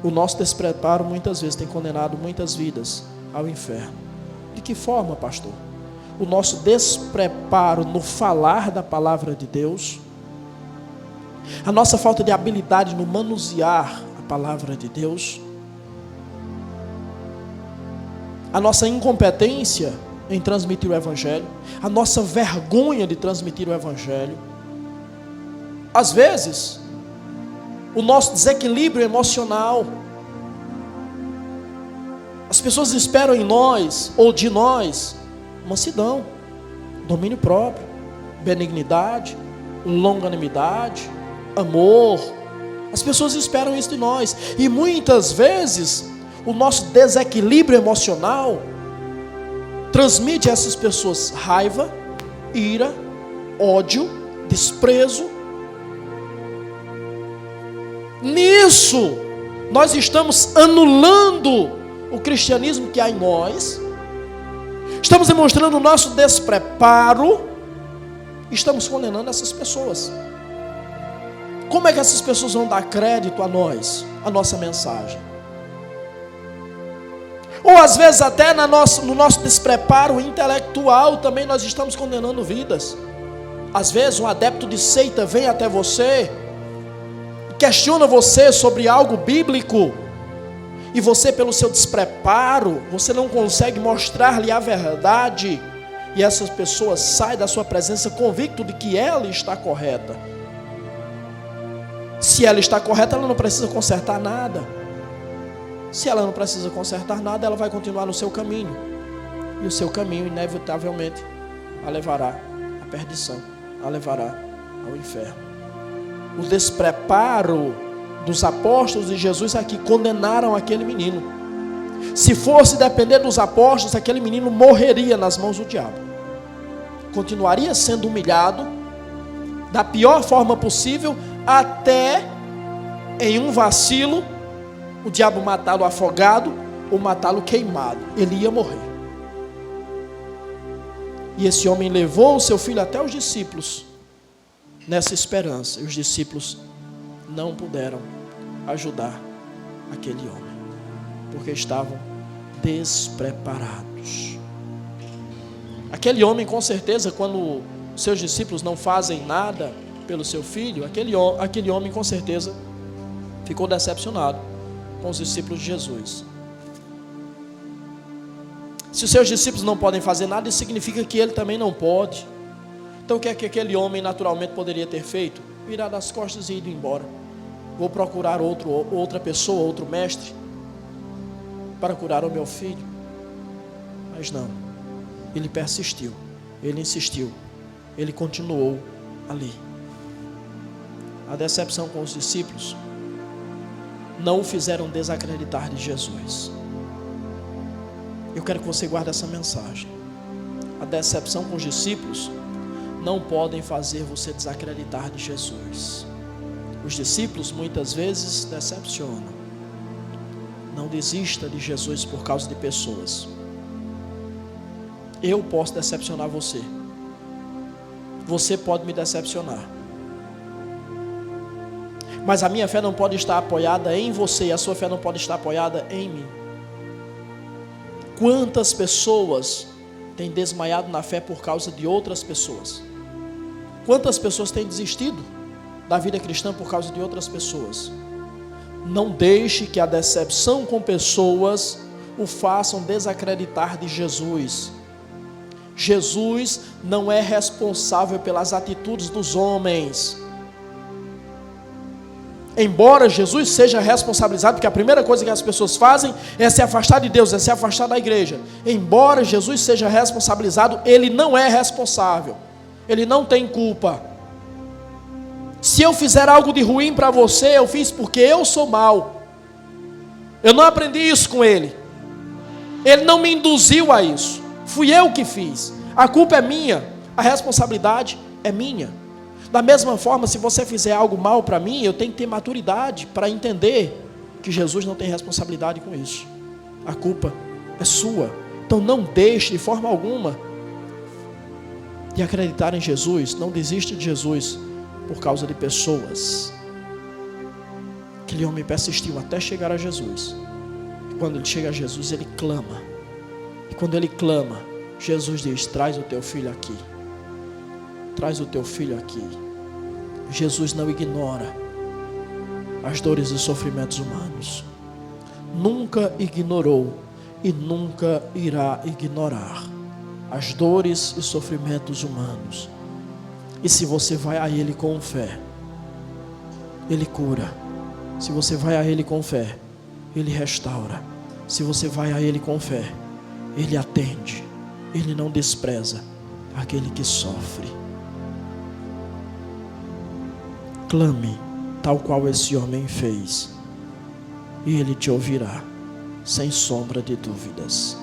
O nosso despreparo muitas vezes tem condenado muitas vidas ao inferno. De que forma, pastor? O nosso despreparo no falar da palavra de Deus, a nossa falta de habilidade no manusear a palavra de Deus, a nossa incompetência em transmitir o Evangelho, a nossa vergonha de transmitir o Evangelho, às vezes, o nosso desequilíbrio emocional. As pessoas esperam em nós, ou de nós, mansidão, domínio próprio, benignidade, longanimidade, amor. As pessoas esperam isso de nós. E muitas vezes o nosso desequilíbrio emocional transmite a essas pessoas raiva, ira, ódio, desprezo. Nisso nós estamos anulando o cristianismo que há em nós, estamos demonstrando o nosso despreparo, estamos condenando essas pessoas. Como é que essas pessoas vão dar crédito a nós, a nossa mensagem? Ou às vezes até no nosso despreparo intelectual também nós estamos condenando vidas. Às vezes um adepto de seita vem até você, questiona você sobre algo bíblico, e você, pelo seu despreparo, você não consegue mostrar-lhe a verdade, e essas pessoas saem da sua presença convicto de que ela está correta. Se ela está correta, ela não precisa consertar nada. Se ela não precisa consertar nada, ela vai continuar no seu caminho, e o seu caminho inevitavelmente a levará à perdição, a levará ao inferno. O despreparo dos apóstolos de Jesus aqui condenaram aquele menino. Se fosse depender dos apóstolos, aquele menino morreria nas mãos do diabo, continuaria sendo humilhado da pior forma possível, até em um vacilo o diabo matá-lo afogado ou matá-lo queimado. Ele ia morrer. E esse homem levou o seu filho até os discípulos nessa esperança, e os discípulos não puderam ajudar aquele homem, porque estavam despreparados. Aquele homem, com certeza, quando seus discípulos não fazem nada pelo seu filho, aquele homem com certeza ficou decepcionado com os discípulos de Jesus. Se os seus discípulos não podem fazer nada, isso significa que ele também não pode. Então o que é que aquele homem naturalmente poderia ter feito? Virar das costas e ir embora. Vou procurar outra pessoa, outro mestre, para curar o meu filho. Mas não, ele persistiu, ele insistiu, ele continuou ali. A decepção com os discípulos não o fizeram desacreditar de Jesus. Eu quero que você guarde essa mensagem. A decepção com os discípulos não podem fazer você desacreditar de Jesus. Os discípulos muitas vezes decepcionam. Não desista de Jesus por causa de pessoas. Eu posso decepcionar você. Você pode me decepcionar. Mas a minha fé não pode estar apoiada em você, e a sua fé não pode estar apoiada em mim. Quantas pessoas têm desmaiado na fé por causa de outras pessoas? Quantas pessoas têm desistido da vida cristã por causa de outras pessoas? Não deixe que a decepção com pessoas o façam desacreditar de Jesus. Jesus não é responsável pelas atitudes dos homens. Embora Jesus seja responsabilizado, porque a primeira coisa que as pessoas fazem é se afastar de Deus, é se afastar da igreja. Embora Jesus seja responsabilizado, ele não é responsável. Ele não tem culpa. Se eu fizer algo de ruim para você, eu fiz porque eu sou mau. Eu não aprendi isso com ele. Ele não me induziu a isso. Fui eu que fiz. A culpa é minha. A responsabilidade é minha. Da mesma forma, se você fizer algo mal para mim, eu tenho que ter maturidade para entender que Jesus não tem responsabilidade com isso. A culpa é sua. Então não deixe de forma alguma de acreditar em Jesus. Não desista de Jesus por causa de pessoas. Aquele homem persistiu até chegar a Jesus. E quando ele chega a Jesus, ele clama. E quando ele clama, Jesus diz: traz o teu filho aqui. Traz o teu filho aqui. Jesus não ignora as dores e sofrimentos humanos. Nunca ignorou e nunca irá ignorar as dores e sofrimentos humanos. E se você vai a Ele com fé, Ele cura. Se você vai a Ele com fé, Ele restaura. Se você vai a Ele com fé, Ele atende. Ele não despreza aquele que sofre. Clame, tal qual esse homem fez, e Ele te ouvirá, sem sombra de dúvidas.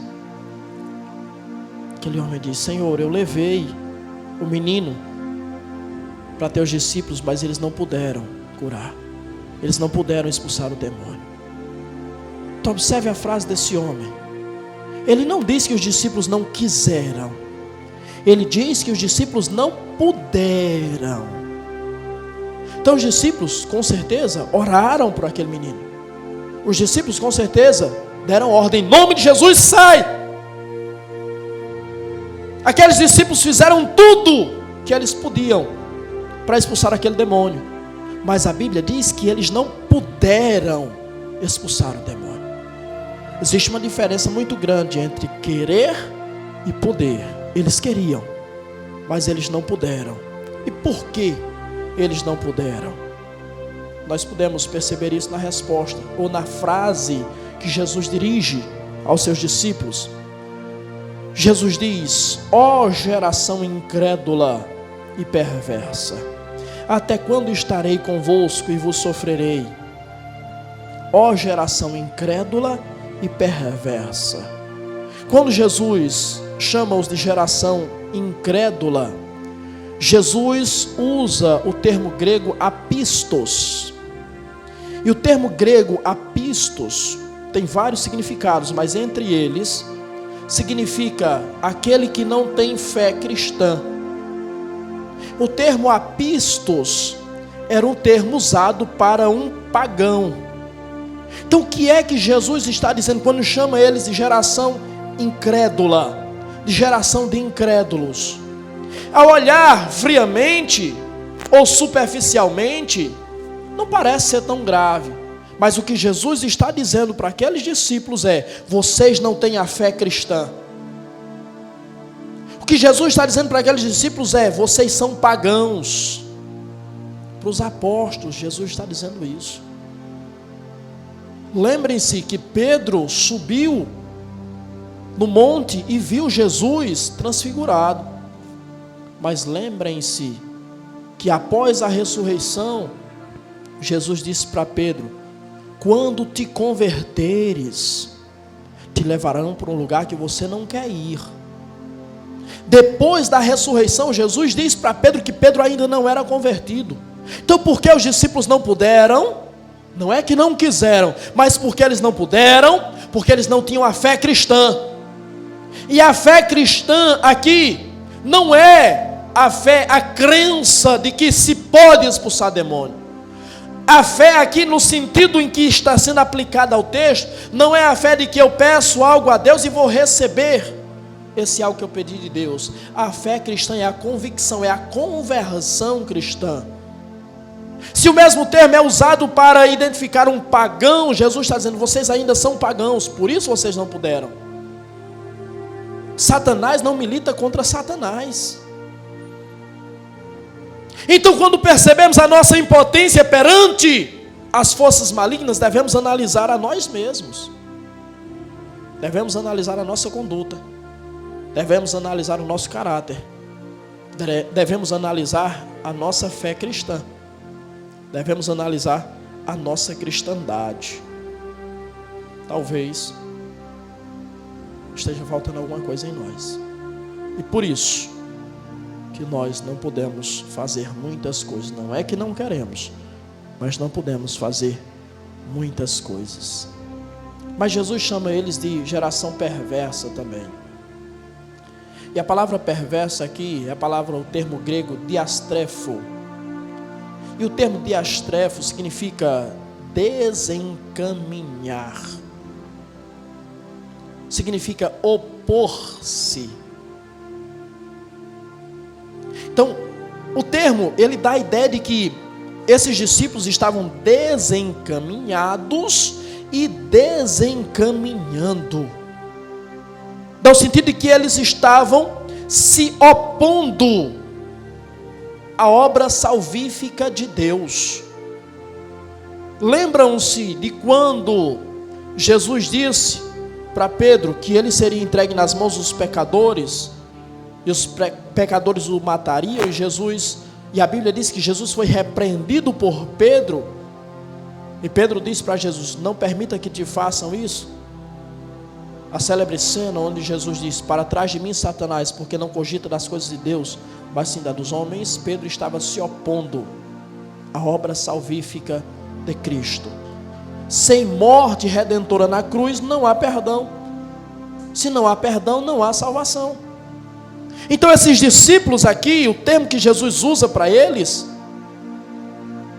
Aquele homem diz: Senhor, eu levei o menino para teus discípulos, mas eles não puderam curar. Eles não puderam expulsar o demônio. Então observe a frase desse homem. Ele não diz que os discípulos não quiseram. Ele diz que os discípulos não puderam. Então os discípulos com certeza oraram por aquele menino. Os discípulos com certeza deram ordem: em nome de Jesus, sai! Aqueles discípulos fizeram tudo que eles podiam para expulsar aquele demônio. Mas a Bíblia diz que eles não puderam expulsar o demônio. Existe uma diferença muito grande entre querer e poder. Eles queriam, mas eles não puderam. E por que eles não puderam? Nós podemos perceber isso na resposta, ou na frase que Jesus dirige aos seus discípulos. Jesus diz: ó geração incrédula e perversa, até quando estarei convosco e vos sofrerei? Ó geração incrédula e perversa. Quando Jesus chama-os de geração incrédula, Jesus usa o termo grego apistos. E o termo grego apistos tem vários significados, mas entre eles significa aquele que não tem fé cristã. O termo apistos era um termo usado para um pagão. Então o que é que Jesus está dizendo quando chama eles de geração incrédula, de geração de incrédulos? Ao olhar friamente ou superficialmente, não parece ser tão grave. Mas o que Jesus está dizendo para aqueles discípulos é: vocês não têm a fé cristã. O que Jesus está dizendo para aqueles discípulos é: vocês são pagãos. Para os apóstolos, Jesus está dizendo isso. Lembrem-se que Pedro subiu no monte e viu Jesus transfigurado. Mas lembrem-se que após a ressurreição, Jesus disse para Pedro: quando te converteres, te levarão para um lugar que você não quer ir. Depois da ressurreição, Jesus disse para Pedro que Pedro ainda não era convertido. Então por que os discípulos não puderam? Não é que não quiseram, mas porque eles não puderam, porque eles não tinham a fé cristã. E a fé cristã aqui não é a fé, a crença de que se pode expulsar demônio. A fé aqui, no sentido em que está sendo aplicada ao texto, não é a fé de que eu peço algo a Deus e vou receber esse algo que eu pedi de Deus. A fé cristã é a convicção, é a conversão cristã. Se o mesmo termo é usado para identificar um pagão, Jesus está dizendo: vocês ainda são pagãos, por isso vocês não puderam. Satanás não milita contra Satanás. Então, quando percebemos a nossa impotência perante as forças malignas, devemos analisar a nós mesmos. Devemos analisar a nossa conduta. Devemos analisar o nosso caráter. Devemos analisar a nossa fé cristã. Devemos analisar a nossa cristandade. Talvez esteja faltando alguma coisa em nós. E por isso que nós não podemos fazer muitas coisas. Não é que não queremos, mas não podemos fazer muitas coisas. Mas Jesus chama eles de geração perversa também. E a palavra perversa aqui é o termo grego diastrefo. E o termo diastrefo significa desencaminhar. Significa opor-se. Então, o termo, ele dá a ideia de que esses discípulos estavam desencaminhados e desencaminhando. Dá o sentido de que eles estavam se opondo à obra salvífica de Deus. Lembram-se de quando Jesus disse para Pedro que ele seria entregue nas mãos dos pecadores, e os pecadores o matariam, e a Bíblia diz que Jesus foi repreendido por Pedro, e Pedro disse para Jesus: não permita que te façam isso. A célebre cena onde Jesus diz: para trás de mim, Satanás, porque não cogita das coisas de Deus, mas sim das dos homens. Pedro estava se opondo à obra salvífica de Cristo. Sem morte redentora na cruz não há perdão. Se não há perdão, não há salvação. Então esses discípulos aqui, o termo que Jesus usa para eles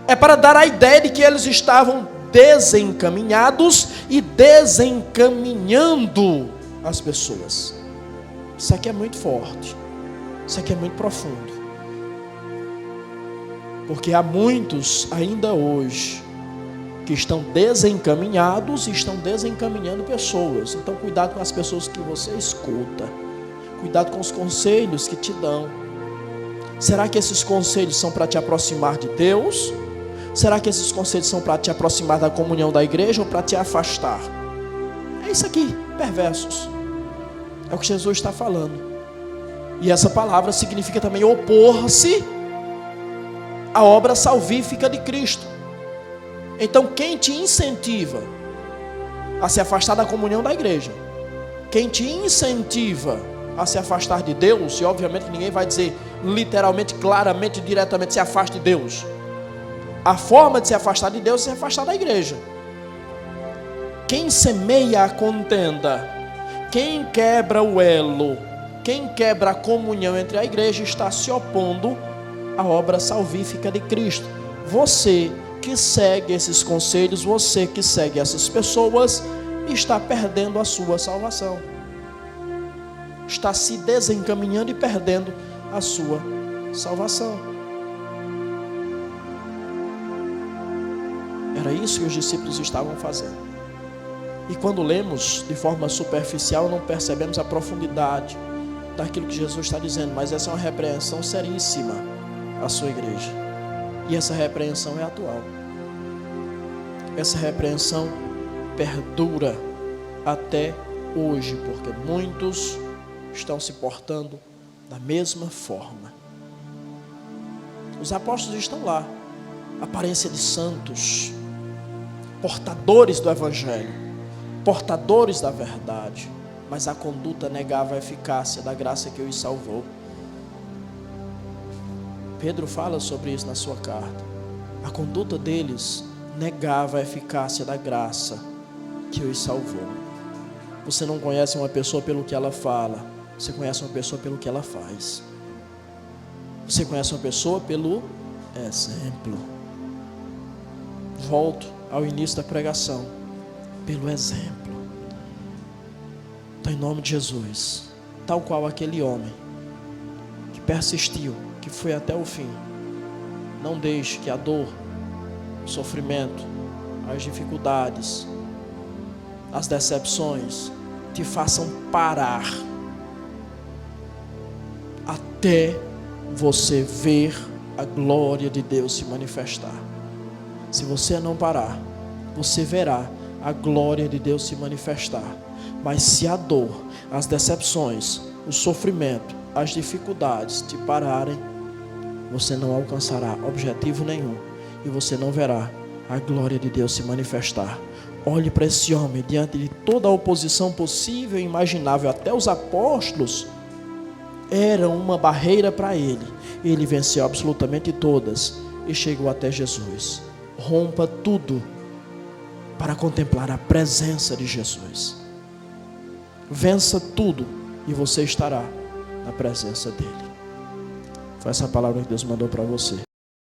é para dar a ideia de que eles estavam desencaminhados e desencaminhando as pessoas. Isso aqui é muito forte. Isso aqui é muito profundo. Porque há muitos ainda hoje que estão desencaminhados e estão desencaminhando pessoas. Então cuidado com as pessoas que você escuta. Cuidado com os conselhos que te dão. Será que esses conselhos são para te aproximar de Deus? Será que esses conselhos são para te aproximar da comunhão da igreja ou para te afastar? É isso aqui, perversos. É o que Jesus está falando. E essa palavra significa também opor-se à obra salvífica de Cristo. Então quem te incentiva a se afastar da comunhão da igreja, quem te incentiva a se afastar de Deus, e obviamente ninguém vai dizer literalmente, claramente, diretamente, se afaste de Deus. A forma de se afastar de Deus é se afastar da igreja. Quem semeia a contenda, quem quebra o elo, quem quebra a comunhão entre a igreja, está se opondo à obra salvífica de Cristo. Você que segue esses conselhos, você que segue essas pessoas, está perdendo a sua salvação. Está se desencaminhando e perdendo a sua salvação. Era isso que os discípulos estavam fazendo. E quando lemos de forma superficial, não percebemos a profundidade daquilo que Jesus está dizendo. Mas essa é uma repreensão seríssima à sua igreja. E essa repreensão é atual. Essa repreensão perdura até hoje, porque muitos estão se portando da mesma forma. Os apóstolos estão lá, aparência de santos, portadores do evangelho, portadores da verdade, mas a conduta negava a eficácia da graça que os salvou. Pedro fala sobre isso na sua carta. A conduta deles negava a eficácia da graça que os salvou. Você não conhece uma pessoa pelo que ela fala, você conhece uma pessoa pelo que ela faz. Você conhece uma pessoa pelo exemplo. Volto ao início da pregação. Pelo exemplo. Então, em nome de Jesus, tal qual aquele homem que persistiu, que foi até o fim, não deixe que a dor, o sofrimento, as dificuldades, as decepções te façam parar até você ver a glória de Deus se manifestar. Se você não parar, você verá a glória de Deus se manifestar. Mas se a dor, as decepções, o sofrimento, as dificuldades te pararem, você não alcançará objetivo nenhum e você não verá a glória de Deus se manifestar. Olhe para esse homem, diante de toda a oposição possível e imaginável, até os apóstolos era uma barreira para ele. Ele venceu absolutamente todas e chegou até Jesus. Rompa tudo para contemplar a presença de Jesus. Vença tudo e você estará na presença dele. Foi essa palavra que Deus mandou para você.